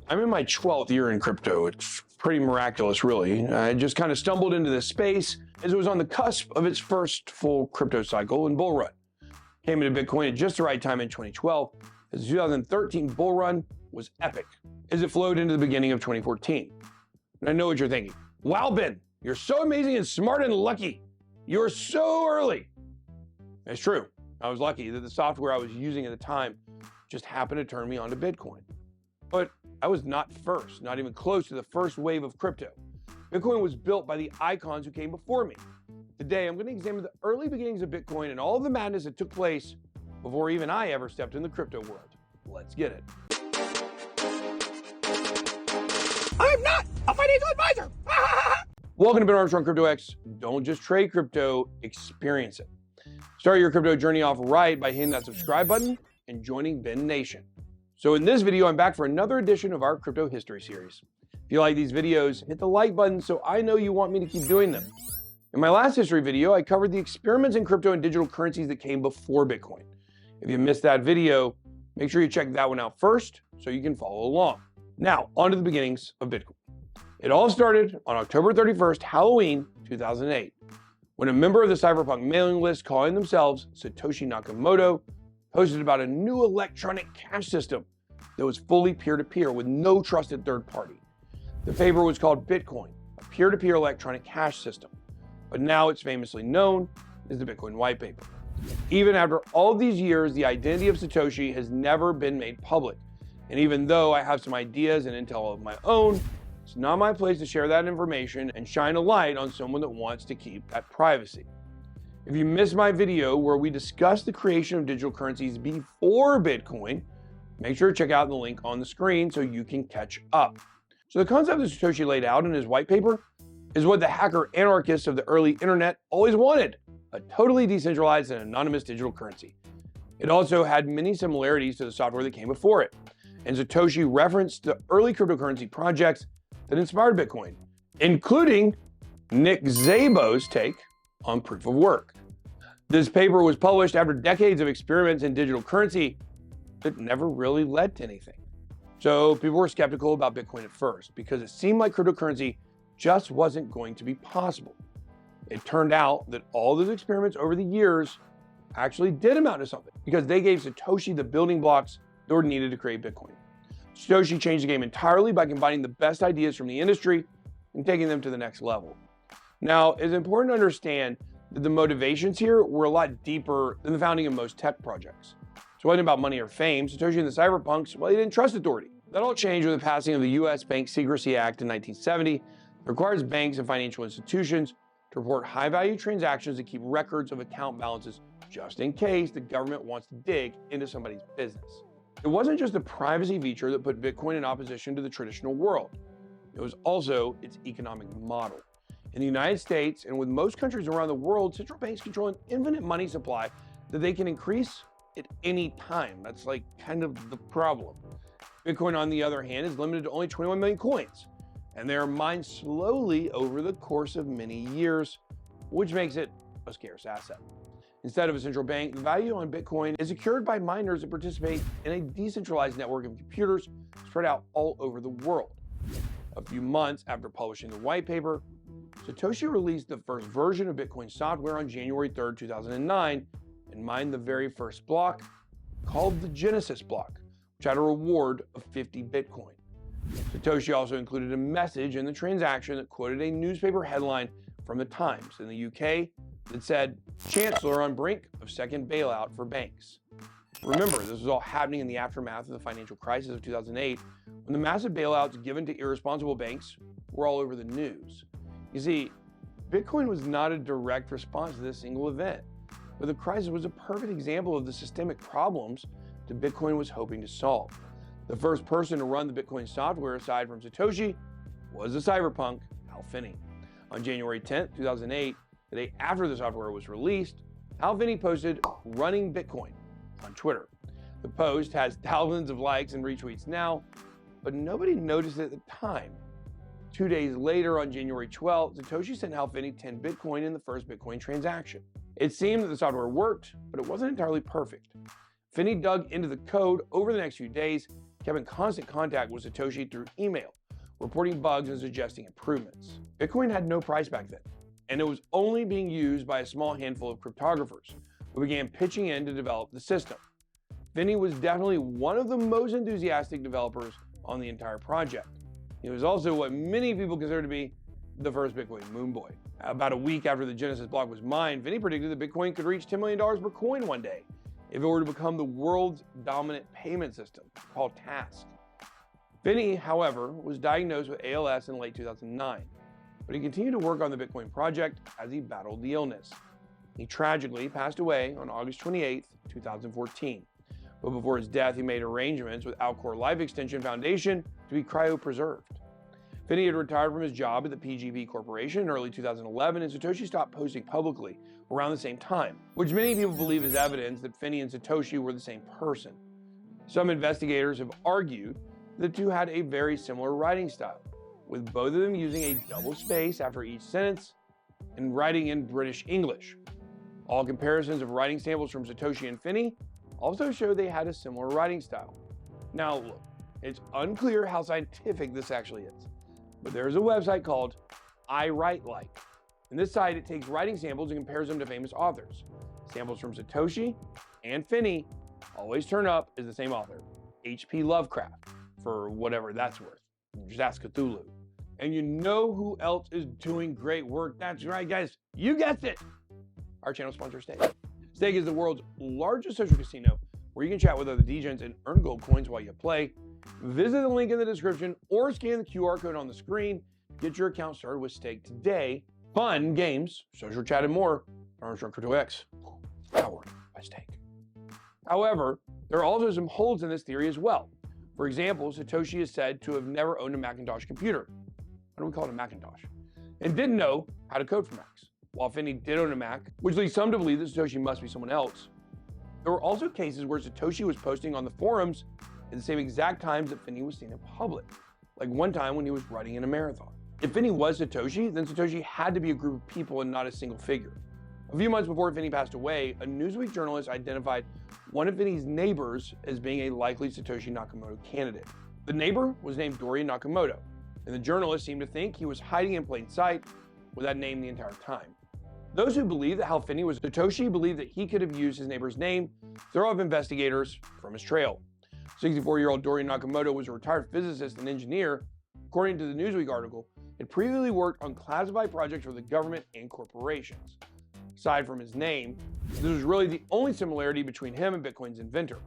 I'm in my 12th year in crypto. It's pretty miraculous, really. I just kind of stumbled into this space as it was on the cusp of its first full crypto cycle and bull run. Came into Bitcoin at just the right time in 2012, as the 2013 bull run was epic, as it flowed into the beginning of 2014. And I know what you're thinking. Wow, Ben, you're so amazing and smart and lucky. You're so early. It's true. I was lucky that the software I was using at the time just happened to turn me onto Bitcoin. But I was not first, not even close to the first wave of crypto. Bitcoin was built by the icons who came before me. Today, I'm going to examine the early beginnings of Bitcoin and all of the madness that took place before even I ever stepped in the crypto world. Let's get it. I'm not a financial advisor. Welcome to Armstrong Crypto X. Don't just trade crypto, experience it. Start your crypto journey off right by hitting that subscribe button and joining Ben Nation. So in this video, I'm back for another edition of our crypto history series. If you like these videos, hit the like button so I know you want me to keep doing them. In my last history video, I covered the experiments in crypto and digital currencies that came before Bitcoin. If you missed that video, make sure you check that one out first so you can follow along. Now, on to the beginnings of Bitcoin. It all started on October 31st, Halloween 2008, when a member of the cyberpunk mailing list calling themselves Satoshi Nakamoto posted about a new electronic cash system that was fully peer-to-peer with no trusted third party. The paper was called Bitcoin, a peer-to-peer electronic cash system, but now it's famously known as the Bitcoin white paper. Even after all of these years, the identity of Satoshi has never been made public. And even though I have some ideas and intel of my own, it's not my place to share that information and shine a light on someone that wants to keep that privacy. If you missed my video where we discussed the creation of digital currencies before Bitcoin, make sure to check out the link on the screen so you can catch up. So the concept that Satoshi laid out in his white paper is what the hacker anarchists of the early internet always wanted, a totally decentralized and anonymous digital currency. It also had many similarities to the software that came before it, and Satoshi referenced the early cryptocurrency projects that inspired Bitcoin, including Nick Szabo's take on proof of work. This paper was published after decades of experiments in digital currency that never really led to anything. So people were skeptical about Bitcoin at first because it seemed like cryptocurrency just wasn't going to be possible. It turned out that all those experiments over the years actually did amount to something because they gave Satoshi the building blocks that were needed to create Bitcoin. Satoshi changed the game entirely by combining the best ideas from the industry and taking them to the next level. Now, it's important to understand that the motivations here were a lot deeper than the founding of most tech projects. So it wasn't about money or fame. Satoshi and the cyberpunks, well, they didn't trust authority. That all changed with the passing of the U.S. Bank Secrecy Act in 1970. It requires banks and financial institutions to report high-value transactions and keep records of account balances just in case the government wants to dig into somebody's business. It wasn't just a privacy feature that put Bitcoin in opposition to the traditional world. It was also its economic model. In the United States and with most countries around the world, central banks control an infinite money supply that they can increase at any time. That's like kind of the problem. Bitcoin, on the other hand, is limited to only 21 million coins, and they are mined slowly over the course of many years, which makes it a scarce asset. Instead of a central bank, the value on Bitcoin is secured by miners that participate in a decentralized network of computers spread out all over the world. A few months after publishing the white paper, Satoshi released the first version of Bitcoin software on January 3rd, 2009, and mined the very first block, called the Genesis block, which had a reward of 50 Bitcoin. Satoshi also included a message in the transaction that quoted a newspaper headline from the Times in the UK that said, "Chancellor on brink of second bailout for banks." Remember, this was all happening in the aftermath of the financial crisis of 2008, when the massive bailouts given to irresponsible banks were all over the news. You see, Bitcoin was not a direct response to this single event, but the crisis was a perfect example of the systemic problems that Bitcoin was hoping to solve. The first person to run the Bitcoin software aside from Satoshi was the cyberpunk Hal Finney. On January 10th, 2008, the day after the software was released, Hal Finney posted "Running Bitcoin" on Twitter. The post has thousands of likes and retweets now, but nobody noticed it at the time. 2 days later, on January 12th, Satoshi sent Hal Finney 10 Bitcoin in the first Bitcoin transaction. It seemed that the software worked, but it wasn't entirely perfect. Finney dug into the code over the next few days, kept in constant contact with Satoshi through email, reporting bugs and suggesting improvements. Bitcoin had no price back then, and it was only being used by a small handful of cryptographers who began pitching in to develop the system. Finney was definitely one of the most enthusiastic developers on the entire project. He was also what many people consider to be the first Bitcoin moon boy. About a week after the Genesis block was mined, Finney predicted that Bitcoin could reach $10 million per coin one day if it were to become the world's dominant payment system, called Task. Finney, however, was diagnosed with ALS in late 2009, but he continued to work on the Bitcoin project as he battled the illness. He tragically passed away on August 28, 2014. But before his death, he made arrangements with Alcor Life Extension Foundation to be cryopreserved. Finney had retired from his job at the PGP Corporation in early 2011, and Satoshi stopped posting publicly around the same time, which many people believe is evidence that Finney and Satoshi were the same person. Some investigators have argued the two had a very similar writing style, with both of them using a double space after each sentence and writing in British English. All comparisons of writing samples from Satoshi and Finney also show they had a similar writing style. Now look, it's unclear how scientific this actually is, but there's a website called I Write Like. In this site, it takes writing samples and compares them to famous authors. Samples from Satoshi and Finney always turn up as the same author, H.P. Lovecraft, for whatever that's worth. Just ask Cthulhu. And you know who else is doing great work? That's right, guys. You guessed it. Our channel sponsor, Stake. Stake is the world's largest social casino where you can chat with other DJs and earn gold coins while you play. Visit the link in the description or scan the QR code on the screen. Get your account started with Stake today. Fun, games, social chat, and more. Armstrong Crypto X, powered by Stake. However, there are also some holes in this theory as well. For example, Satoshi is said to have never owned a Macintosh computer. What do we call it, a Macintosh? And didn't know how to code for Macs. While Finney did own a Mac, which leads some to believe that Satoshi must be someone else. There were also cases where Satoshi was posting on the forums at the same exact times that Finney was seen in public, like one time when he was running in a marathon. If Finney was Satoshi, then Satoshi had to be a group of people and not a single figure. A few months before Finney passed away, a Newsweek journalist identified one of Finney's neighbors as being a likely Satoshi Nakamoto candidate. The neighbor was named Dorian Nakamoto, and the journalist seemed to think he was hiding in plain sight with that name the entire time. Those who believe that Hal Finney was Satoshi believe that he could have used his neighbor's name to throw off investigators from his trail. 64-year-old Dorian Nakamoto was a retired physicist and engineer. According to the Newsweek article, had previously worked on classified projects for the government and corporations. Aside from his name, this was really the only similarity between him and Bitcoin's inventor.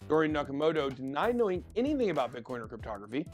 Dorian Nakamoto denied knowing anything about Bitcoin or cryptography.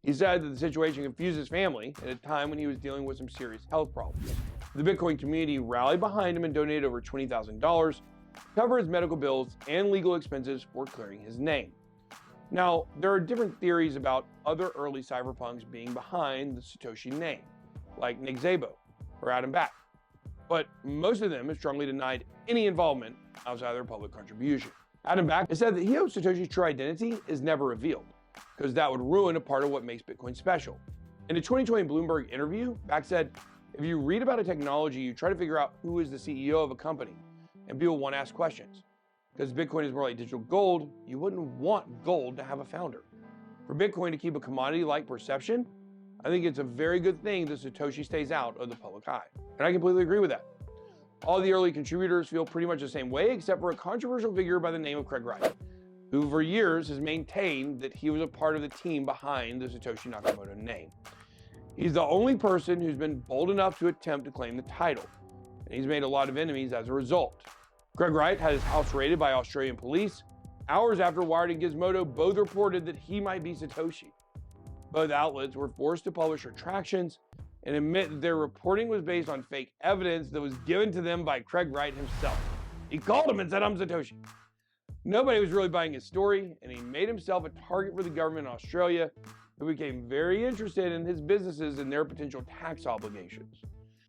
He said that the situation confused his family at a time when he was dealing with some serious health problems. The Bitcoin community rallied behind him and donated over $20,000 to cover his medical bills and legal expenses for clearing his name. Now, there are different theories about other early cypherpunks being behind the Satoshi name, like Nick Szabo or Adam Back, but most of them have strongly denied any involvement outside their public contribution. Adam Back has said that he hopes Satoshi's true identity is never revealed, because that would ruin a part of what makes Bitcoin special. In a 2020 Bloomberg interview, Back said, "If you read about a technology, you try to figure out who is the CEO of a company, and people want to ask questions. Because Bitcoin is more like digital gold, you wouldn't want gold to have a founder. For Bitcoin to keep a commodity-like perception, I think it's a very good thing that Satoshi stays out of the public eye." And I completely agree with that. All the early contributors feel pretty much the same way, except for a controversial figure by the name of Craig Wright, who for years has maintained that he was a part of the team behind the Satoshi Nakamoto name. He's the only person who's been bold enough to attempt to claim the title, and he's made a lot of enemies as a result. Craig Wright had his house raided by Australian police hours after Wired and Gizmodo both reported that he might be Satoshi. Both outlets were forced to publish retractions and admit that their reporting was based on fake evidence that was given to them by Craig Wright himself. He called him and said, "I'm Satoshi." Nobody was really buying his story, and he made himself a target for the government in Australia, who became very interested in his businesses and their potential tax obligations.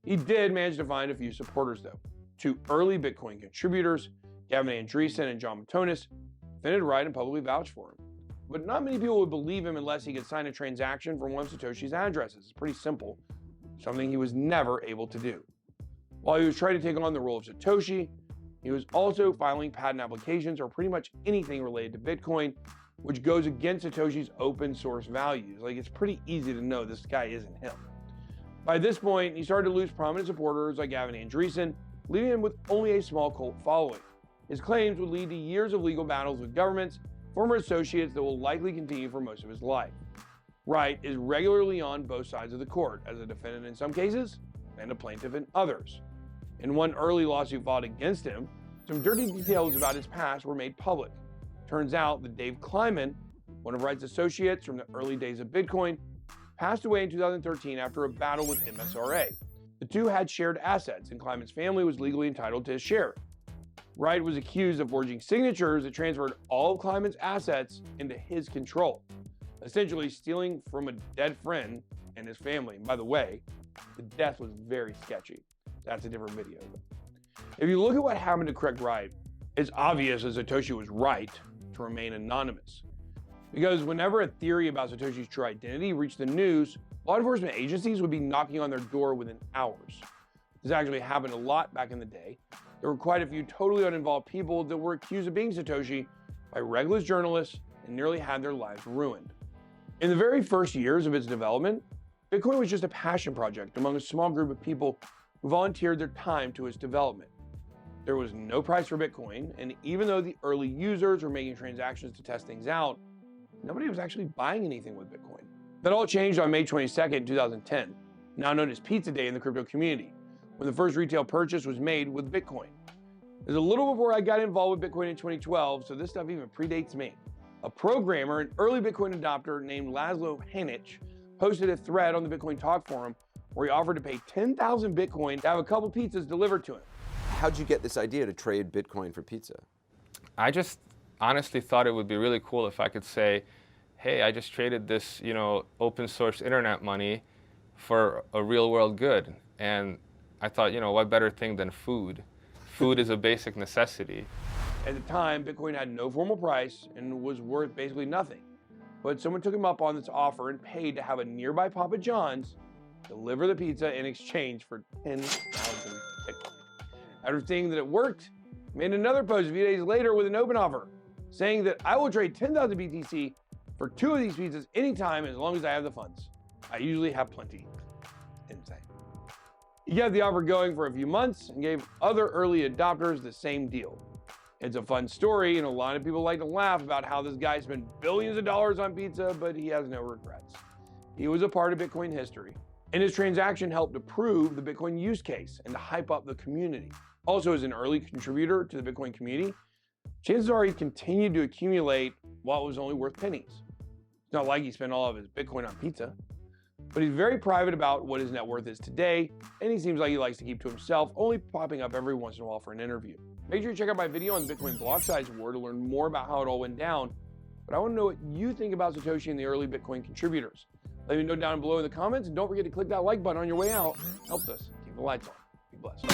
He did manage to find a few supporters, though. Two early Bitcoin contributors, Gavin Andresen and John Matonis, defended Wright and publicly vouched for him. But not many people would believe him unless he could sign a transaction from one of Satoshi's addresses. It's pretty simple, something he was never able to do. While he was trying to take on the role of Satoshi, he was also filing patent applications or pretty much anything related to Bitcoin, which goes against Satoshi's open source values. Like, it's pretty easy to know this guy isn't him. By this point, he started to lose prominent supporters like Gavin Andreessen, leaving him with only a small cult following. His claims would lead to years of legal battles with governments, former associates that will likely continue for most of his life. Wright is regularly on both sides of the court, as a defendant in some cases and a plaintiff in others. In one early lawsuit filed against him, some dirty details about his past were made public. Turns out that Dave Kleiman, one of Wright's associates from the early days of Bitcoin, passed away in 2013 after a battle with MSRA. The two had shared assets, and Kleiman's family was legally entitled to his share. Wright was accused of forging signatures that transferred all of Kleiman's assets into his control, essentially stealing from a dead friend and his family. And by the way, the death was very sketchy. That's a different video. If you look at what happened to Craig Wright, it's obvious that Satoshi was right to remain anonymous. Because whenever a theory about Satoshi's true identity reached the news, law enforcement agencies would be knocking on their door within hours. This actually happened a lot back in the day. There were quite a few totally uninvolved people that were accused of being Satoshi by regular journalists and nearly had their lives ruined. In the very first years of its development, Bitcoin was just a passion project among a small group of people who volunteered their time to its development. There was no price for Bitcoin, and even though the early users were making transactions to test things out, nobody was actually buying anything with Bitcoin. That all changed on May 22nd, 2010, now known as Pizza Day in the crypto community, when the first retail purchase was made with Bitcoin. It was a little before I got involved with Bitcoin in 2012, so this stuff even predates me. A programmer, an early Bitcoin adopter named Laszlo Hanich, posted a thread on the Bitcoin Talk forum where he offered to pay 10,000 Bitcoin to have a couple pizzas delivered to him. How'd you get this idea to trade Bitcoin for pizza? I just honestly thought it would be really cool if I could say, hey, I just traded this, open source internet money for a real world good. And I thought, what better thing than food? Food is a basic necessity. At the time, Bitcoin had no formal price and was worth basically nothing. But someone took him up on this offer and paid to have a nearby Papa John's deliver the pizza in exchange for 10,000 Bitcoin. After seeing that it worked, he made another post a few days later with an open offer, saying that I will trade 10,000 BTC for 2 of these pizzas anytime as long as I have the funds. I usually have plenty. Insane. He kept the offer going for a few months and gave other early adopters the same deal. It's a fun story, and a lot of people like to laugh about how this guy spent billions of dollars on pizza, but he has no regrets. He was a part of Bitcoin history, and his transaction helped to prove the Bitcoin use case and to hype up the community. Also, as an early contributor to the Bitcoin community, chances are he continued to accumulate while it was only worth pennies. It's not like he spent all of his Bitcoin on pizza, but he's very private about what his net worth is today, and he seems like he likes to keep to himself, only popping up every once in a while for an interview. Make sure you check out my video on the Bitcoin block size war to learn more about how it all went down, but I want to know what you think about Satoshi and the early Bitcoin contributors. Let me know down below in the comments, and don't forget to click that like button on your way out. It helps us keep the lights on. Be blessed.